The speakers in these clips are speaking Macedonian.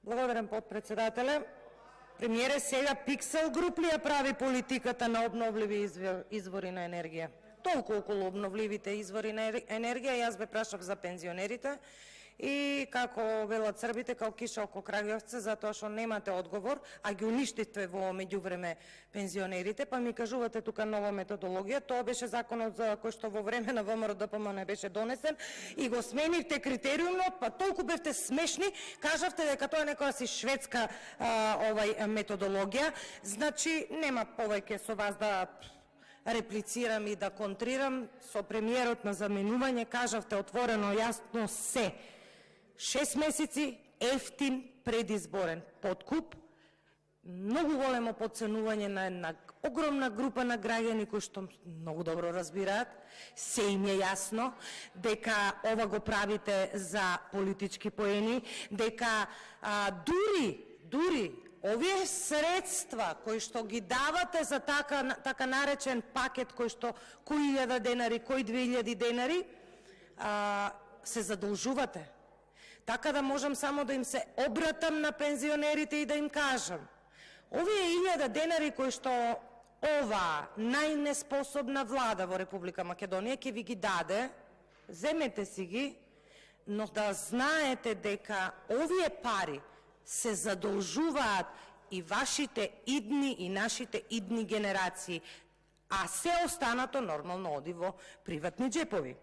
Благодарам, подпредседателе. Премиере, сега Pixel Group ли ја прави политиката на обновливи извори на енергија? Толку околу обновливите извори на енергија, јас ве прашав за пензионерите и како велат србите, као киша око краѓевце, затоа што немате одговор, а ги уништивте во меѓувреме пензионерите, па ми кажувате тука нова методологија. Тоа беше законот за кој што во време на ВМРО ДПМН беше донесен и го сменивте критериумот, па толку бевте смешни, кажавте дека тоа е некоја си шведска методологија. Значи нема повеќе со вас да реплицирам и да контрирам. Со премиерот на заменување кажавте отворено јасно се. 6 месеци ефтин предизборен подкуп, многу големо подценување на една огромна група на граѓани кои што многу добро разбираат, се им е јасно дека ова го правите за политички поени, дека дури овие средства кои што ги давате за така наречен пакет кој што кој 1000 денари, кој 2000 денари, се задолжувате. Така да можам само да им се обратам на пензионерите и да им кажам: овие 1000 денари кои што ова најнеспособна влада во Република Македонија ќе ви ги даде, земете си ги, но да знаете дека овие пари се задолжуваат и вашите идни и нашите идни генерации, а се останато нормално оди во приватни джепови.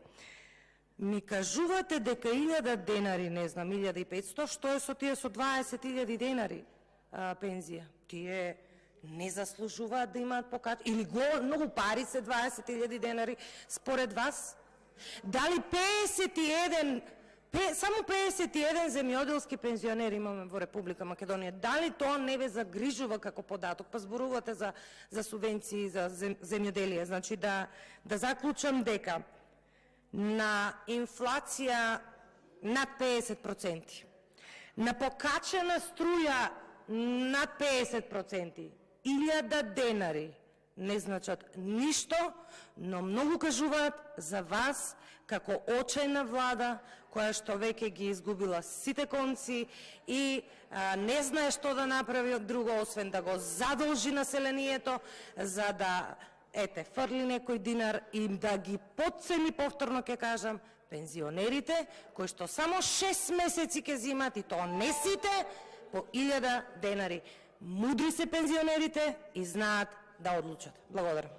Ми кажувате дека 1000 денари, не знам, 1500, што е со тие со 20.000 денари пензија? Тие не заслужуваат да имаат или многу пари се 20.000 денари според вас? Дали само 51 земјоделски пензионери имаме во Република Македонија? Дали тоа не ве загрижува како податок? Па зборувате за субвенции за земјоделие. Значи да заклучам дека на инфлација над 50%, на покачена струја над 50%, 1000 денари не значат ништо, но многу кажуваат за вас како очајна влада која што веќе ги изгубила сите конци и не знае што да направи друго освен да го задолжи населението за да фрли некој динар и да ги потцени, повторно ќе кажам, пензионерите кои што само 6 месеци ќе зимат, и тоа не сите, по 1000 денари. Мудри се пензионерите и знаат да одлучат. Благодарам.